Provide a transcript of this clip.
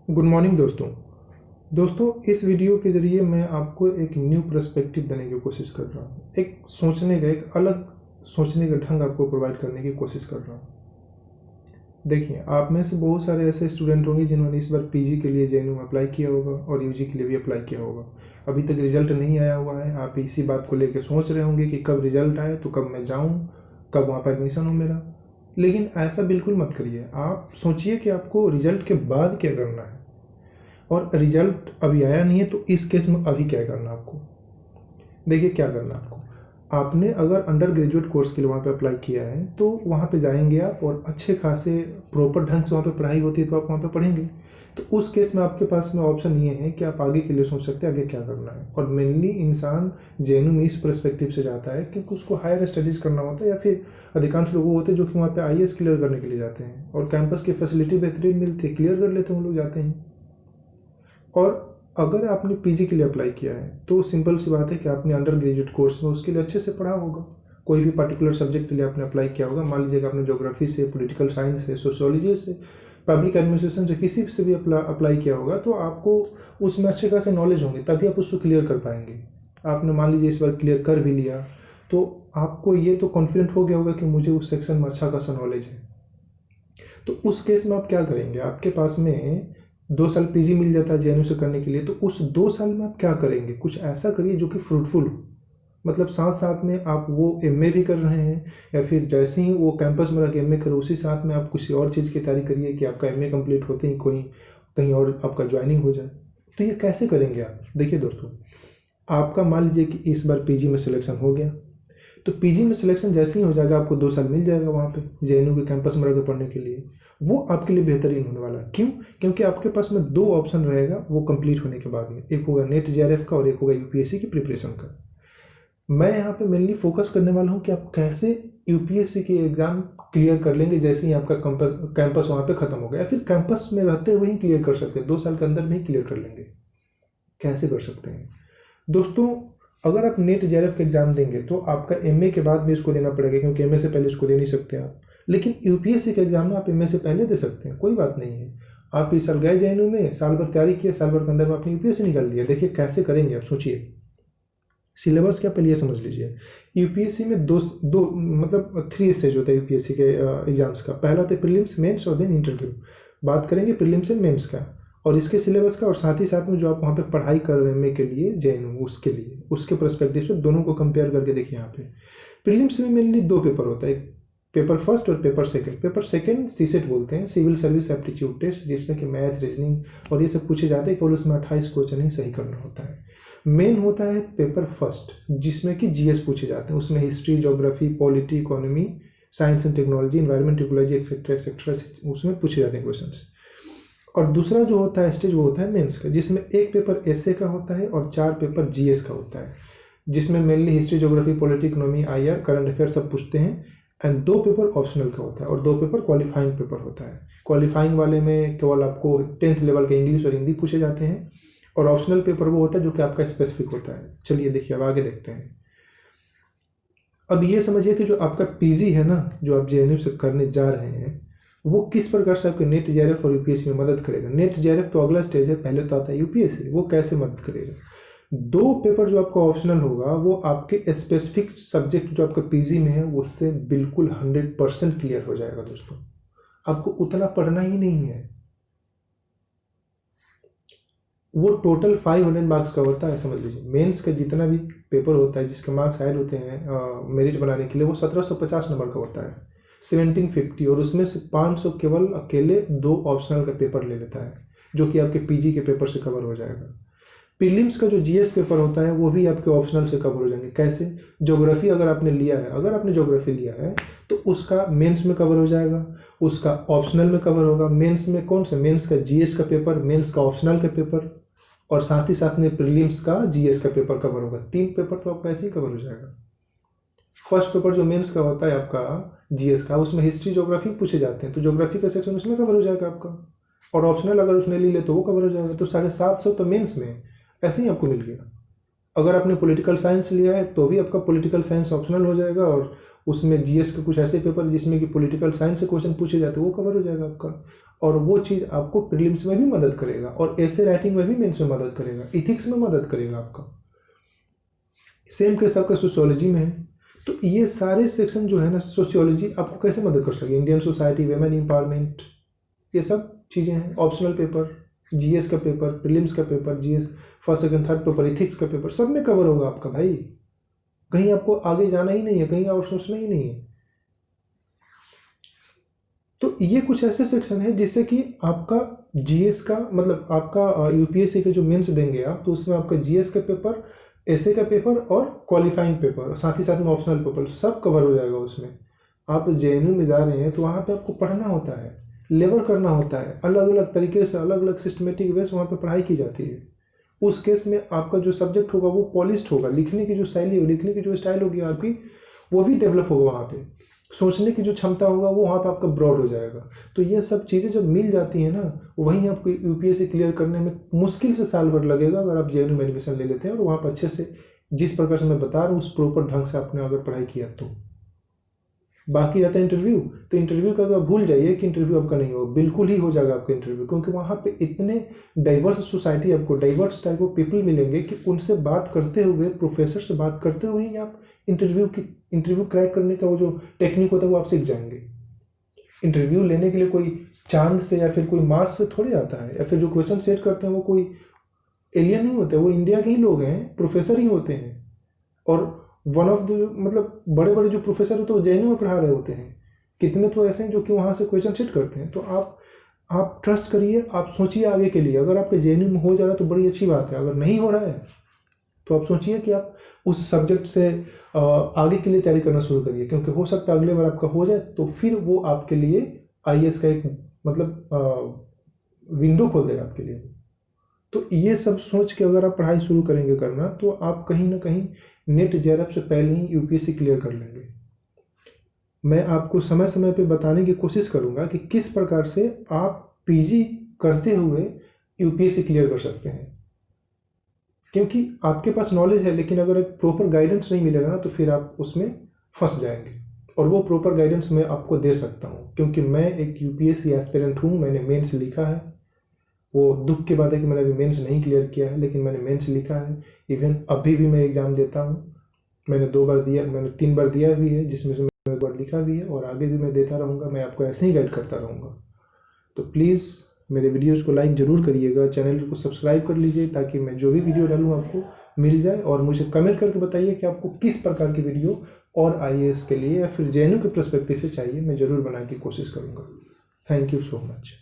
Good morning दोस्तों इस video के ज़रिए मैं आपको एक न्यू पर्सपेक्टिव देने की कोशिश कर रहा हूँ। एक अलग सोचने का ढंग आपको प्रोवाइड करने की कोशिश कर रहा हूँ। देखिए, आप में से बहुत सारे ऐसे स्टूडेंट होंगे जिन्होंने इस बार पीजी के लिए जेएनयू में अप्लाई किया होगा और यूजी के लिए भी अप्लाई किया होगा। अभी तक रिजल्ट नहीं आया हुआ है। आप इसी बात को लेकर सोच रहे होंगे कि कब रिजल्ट आए तो कब मैं जाऊँ, कब वहाँ पर एडमिशन हो मेरा। लेकिन ऐसा बिल्कुल मत करिए। आप सोचिए कि आपको रिजल्ट के बाद क्या करना है, और रिजल्ट अभी आया नहीं है तो इस केस में अभी क्या करना है आपको। देखिए, क्या करना है आपको। आपने अगर अंडर ग्रेजुएट कोर्स के लिए वहाँ पे अप्लाई किया है तो वहाँ पे जाएंगे आप, और अच्छे खासे प्रॉपर ढंग से वहाँ पे पढ़ाई होती है तो आप वहाँ पे पढ़ेंगे। तो उस केस में आपके पास में ऑप्शन ये है कि आप आगे के लिए सोच सकते हैं आगे क्या करना है। और मेनली इंसान जेएनयू में इस पर्सपेक्टिव से जाता है क्योंकि उसको हायर स्टडीज़ करना होता है, या फिर अधिकांश लोग होते हैं जो कि वहाँ पे आईएएस क्लियर करने के लिए जाते हैं और कैंपस की फैसिलिटी बेहतरीन मिलती है, क्लियर कर लेते हैं, वो लोग जाते हैं। और अगर आपने पीजी के लिए अप्लाई किया है तो सिंपल सी बात है कि आपने अंडर ग्रेजुएट कोर्स में उसके लिए अच्छे से पढ़ा होगा। कोई भी पर्टिकुलर सब्जेक्ट के लिए आपने अप्लाई किया होगा, मान लीजिएगा आपने ज्योग्राफी से, पॉलिटिकल साइंस से, सोशियोलॉजी से, पब्लिक एडमिनिस्ट्रेशन से, किसी से भी अप्लाई किया होगा तो आपको उसमें अच्छे खासे नॉलेज होंगे, तभी आप उसको क्लियर कर पाएंगे। आपने मान लीजिए इस बार क्लियर कर भी लिया तो आपको ये तो कॉन्फिडेंट हो गया होगा कि मुझे उस सेक्शन में अच्छा खासा नॉलेज है। तो उस केस में आप क्या करेंगे, आपके पास में 2 साल पीजी मिल जाता है जेएनयू से करने के लिए, तो उस 2 साल में आप क्या करेंगे, कुछ ऐसा करिए जो कि फ्रूटफुल हो। मतलब साथ साथ में आप वो एमए भी कर रहे हैं, या फिर जैसे ही वो कैंपस में रह के एमए करो उसी साथ में आप किसी और चीज़ की तैयारी करिए कि आपका एमए कंप्लीट होते ही कोई कहीं और आपका ज्वाइनिंग हो जाए। तो ये कैसे करेंगे आप। देखिए दोस्तों, आपका मान लीजिए कि इस बार पीजी में सिलेक्शन हो गया, तो पीजी में सिलेक्शन जैसे ही हो जाएगा आपको 2 साल मिल जाएगा वहाँ पे जेएनयू के कैंपस में रहकर पढ़ने के लिए। वो आपके लिए बेहतरीन होने वाला है। क्यों? क्योंकि आपके पास में 2 ऑप्शन रहेगा वो कंप्लीट होने के बाद में, एक होगा नेट जेआरएफ का और एक होगा यूपीएससी की प्रिपरेशन का। मैं यहाँ पे मेनली फोकस करने वाला हूँ कि आप कैसे यूपीएससी की एग्जाम क्लियर कर लेंगे जैसे ही आपका कैंपस वहाँ पे खत्म हो गया, या फिर कैंपस में रहते हुए ही क्लियर कर सकते हैं, 2 साल के अंदर में ही क्लियर कर लेंगे। कैसे कर सकते हैं दोस्तों, अगर आप नेट जेआरएफ का एग्जाम देंगे तो आपका एमए के बाद भी इसको देना पड़ेगा, क्योंकि एमए से पहले इसको दे नहीं सकते आप। लेकिन यूपीएससी का एग्जाम में आप एमए से पहले दे सकते हैं, कोई बात नहीं है। आप इस साल गए जेएनयू में, साल भर तैयारी किया, साल भर के अंदर में आपने यूपीएससी निकाल लिया। देखिए कैसे करेंगे आप, सोचिए। सिलेबस क्या पहले ये समझ लीजिए। यूपीएससी में दो दो मतलब 3 स्टेज होता है यूपीएससी के एग्जाम्स का। पहला होता है प्रीलिम्स, मेंस और देन इंटरव्यू। बात करेंगे प्रीलिम्स एंड मेंस का और इसके सिलेबस का, और साथ ही साथ में जो आप वहाँ पे पढ़ाई कर रहे हैं एमए के लिए जेएनयू, उसके लिए उसके पर्सपेक्टिव से दोनों को कंपेयर करके देखिए। यहाँ पे प्रीलिम्स में मेनली 2 पेपर होता है, पेपर फर्स्ट और paper second. Paper second CSAT बोलते हैं, सिविल सर्विस एप्टीट्यूड टेस्ट, जिसमें कि मैथ, रीजनिंग और ये सब पूछे जाते हैं, केवल उसमें 28 क्वेश्चन ही सही करना होता है। मेन होता है पेपर फर्स्ट, जिसमें कि जीएस पूछे जाते हैं। उसमें history, geography, polity, economy, science and technology, environment, ecology etcetera etcetera उसमें पूछे जाते हैं क्वेश्चन। और दूसरा जो होता है स्टेज वो होता है मेंस का, जिसमें 1 पेपर एसए का होता है और 4 पेपर जीएस का होता है, जिसमें mainly history, geography, polity, economy, IR, current affair सब पूछते हैं। एंड 2 पेपर ऑप्शनल का होता है और 2 पेपर क्वालिफाइंग पेपर होता है। क्वालिफाइंग वाले में केवल आपको 10th लेवल के इंग्लिश और हिंदी पूछे जाते हैं, और ऑप्शनल पेपर वो होता है जो कि आपका स्पेसिफिक होता है। चलिए देखिए, अब आगे देखते हैं। अब ये समझिए कि जो आपका पीजी है ना, जो आप जेएनयू से करने जा रहे हैं, वो किस प्रकार से आपके नेट जेआरएफ और यूपीएससी में मदद करेगा। नेट जेआरएफ तो अगला स्टेज है, पहले तो आता है यूपीएससी। वो कैसे मदद करेगा। 2 पेपर जो आपका ऑप्शनल होगा वो आपके स्पेसिफिक सब्जेक्ट जो आपका पीजी में है उससे बिल्कुल 100% क्लियर हो जाएगा दोस्तों। आपको उतना पढ़ना ही नहीं है। वो टोटल 500 मार्क्स का होता है, समझ लीजिए। मेंस का जितना भी पेपर होता है जिसके मार्क्स ऐड होते हैं मेरिट बनाने के लिए, वो 1750 नंबर का होता है, 1750। और उसमें से 500 केवल अकेले 2 ऑप्शनल का पेपर ले लेता है, जो कि आपके पीजी के पेपर से कवर हो जाएगा। प्रीलिम्स का जो जीएस पेपर होता है वो भी आपके ऑप्शनल से कवर हो जाएंगे। कैसे? ज्योग्राफी अगर आपने लिया है, ज्योग्राफी लिया है तो उसका मेंस में कवर हो जाएगा, उसका ऑप्शनल में कवर होगा। मेंस में कौन सा? मेंस का जीएस का पेपर, मेंस का ऑप्शनल का पेपर, और साथ ही साथ में प्रीलिम्स का जीएस का पेपर कवर होगा। 3 पेपर तो आपका ऐसे ही कवर हो जाएगा। फर्स्ट पेपर जो मेंस का होता है आपका जीएस का, उसमें हिस्ट्री, ज्योग्राफी पूछे जाते हैं, तो ज्योग्राफी का सेक्शन उसमें कवर हो जाएगा आपका, और ऑप्शनल अगर उसने ले तो वो कवर हो जाएगा। तो 750 तो मेंस में ऐसे ही आपको मिल गया। अगर आपने पॉलिटिकल साइंस लिया है तो भी आपका पॉलिटिकल साइंस ऑप्शनल हो जाएगा, और उसमें जीएस के कुछ ऐसे पेपर जिसमें कि पॉलिटिकल साइंस से क्वेश्चन पूछे जाते हैं, वो कवर हो जाएगा आपका। और वो चीज़ आपको प्रीलिम्स में भी मदद करेगा, और ऐसे राइटिंग में भी मेंस में मदद करेगा, इथिक्स में मदद करेगा आपका। सेम केस आपका सोशियोलॉजी में है। तो ये सारे सेक्शन जो है ना, सोशियोलॉजी आपको कैसे मदद कर सके, इंडियन सोसाइटी, वेमेन एम्पावरमेंट, ये सब चीज़ें हैं। ऑप्शनल पेपर, जीएस का पेपर, प्रीलिम्स का paper, GS first second third paper, ethics का पेपर, सब में कवर होगा आपका भाई। कहीं आपको आगे जाना ही नहीं है, कहीं और सोचना ही नहीं है। तो ये कुछ ऐसे सेक्शन है जिससे कि आपका जीएस का मतलब आपका यूपीएससी के जो मेंस देंगे आप, तो उसमें आपका जीएस का पेपर, एसए का पेपर और क्वालिफाइंग पेपर, साथ ही साथ में ऑप्शनल पेपर, सब कवर हो जाएगा उसमें। आप जेएनयू में जा रहे हैं तो वहाँ पे आपको पढ़ना होता है, लेबर करना होता है, अलग अलग तरीके से, अलग अलग सिस्टमेटिक वे से वहाँ पे पढ़ाई की जाती है। उस केस में आपका जो सब्जेक्ट होगा वो पॉलिश्ड होगा, लिखने की जो शैली होगी, लिखने की जो स्टाइल होगी आपकी, वो भी डेवलप होगा वहाँ पे। सोचने की जो क्षमता होगा वो वहाँ पे आपका ब्रॉड हो जाएगा। तो ये सब चीज़ें जब मिल जाती हैं ना, वहीं आपको यूपीएससी क्लियर करने में मुश्किल से साल भर लगेगा अगर आप जेएनयू में एडमिशन ले लेते हैं और वहाँ पर अच्छे से, जिस प्रकार से मैं बता रहा हूँ, उस प्रॉपर ढंग से आपने अगर पढ़ाई किया तो। बाकी रहता है इंटरव्यू, तो इंटरव्यू का तो भूल जाइए कि इंटरव्यू आपका नहीं होगा, बिल्कुल ही हो जाएगा आपका इंटरव्यू, क्योंकि वहाँ पे इतने डाइवर्स सोसाइटी, आपको डाइवर्स टाइप ऑफ पीपल मिलेंगे कि उनसे बात करते हुए, प्रोफेसर से बात करते हुए ही आप इंटरव्यू क्रैक करने का वो जो टेक्निक होता है वो आप सीख जाएंगे। इंटरव्यू लेने के लिए कोई चांद से या फिर कोई मार्स से थोड़ी आता है, या फिर जो क्वेश्चन सेट करते हैं वो कोई एलियन नहीं होते, वो इंडिया के ही लोग हैं, प्रोफेसर ही होते हैं। और वन ऑफ द मतलब बड़े बड़े जो प्रोफेसर होते हैं वो जेएनयू में पढ़ा रहे होते हैं। कितने तो ऐसे हैं जो कि वहाँ से क्वेश्चन सेट करते हैं। तो आप ट्रस्ट करिए, आप सोचिए आगे के लिए। अगर आपके जेएनयू में हो जा रहा है तो बड़ी अच्छी बात है, अगर नहीं हो रहा है तो आप सोचिए कि आप उस सब्जेक्ट से आगे के लिए तैयारी करना शुरू करिए, क्योंकि हो सकता है अगले बार आपका हो जाए तो फिर वो आपके लिए आईएएस का एक मतलब विंडो खोल देगा आपके लिए। तो ये सब सोच के अगर आप पढ़ाई शुरू करेंगे करना, तो आप कहीं ना कहीं नेट जेआरएफ से पहले ही यूपीएससी क्लियर कर लेंगे। मैं आपको समय समय पे बताने की कोशिश करूंगा कि किस प्रकार से आप पीजी करते हुए यूपीएससी क्लियर कर सकते हैं, क्योंकि आपके पास नॉलेज है, लेकिन अगर एक प्रॉपर गाइडेंस नहीं मिलेगा ना तो फिर आप उसमें फंस जाएंगे। और वो प्रॉपर गाइडेंस मैं आपको दे सकता हूँ, क्योंकि मैं एक यूपीएससी एस्पिरेंट हूँ। मैंने मेंस लिखा है। वो दुख की बात है कि मैंने अभी मेंस नहीं क्लियर किया है, लेकिन मैंने मेंस लिखा है। इवन अभी भी मैं एग्ज़ाम देता हूँ। मैंने 2 बार दिया, मैंने 3 बार दिया भी है, जिसमें से मैंने 1 बार लिखा भी है, और आगे भी मैं देता रहूँगा। मैं आपको ऐसे ही गाइड करता रहूँगा। तो प्लीज़ मेरे वीडियोज़ को लाइक ज़रूर करिएगा, चैनल को सब्सक्राइब कर लीजिए, ताकि मैं जो भी वीडियो डालूँ आपको मिल जाए। और मुझे कमेंट करके बताइए कि आपको किस प्रकार की वीडियो और आईएएस के लिए या फिर जेएनयू के पर्सपेक्टिव से चाहिए। मैं ज़रूर बनाने की कोशिश करूँगा। Thank you so much.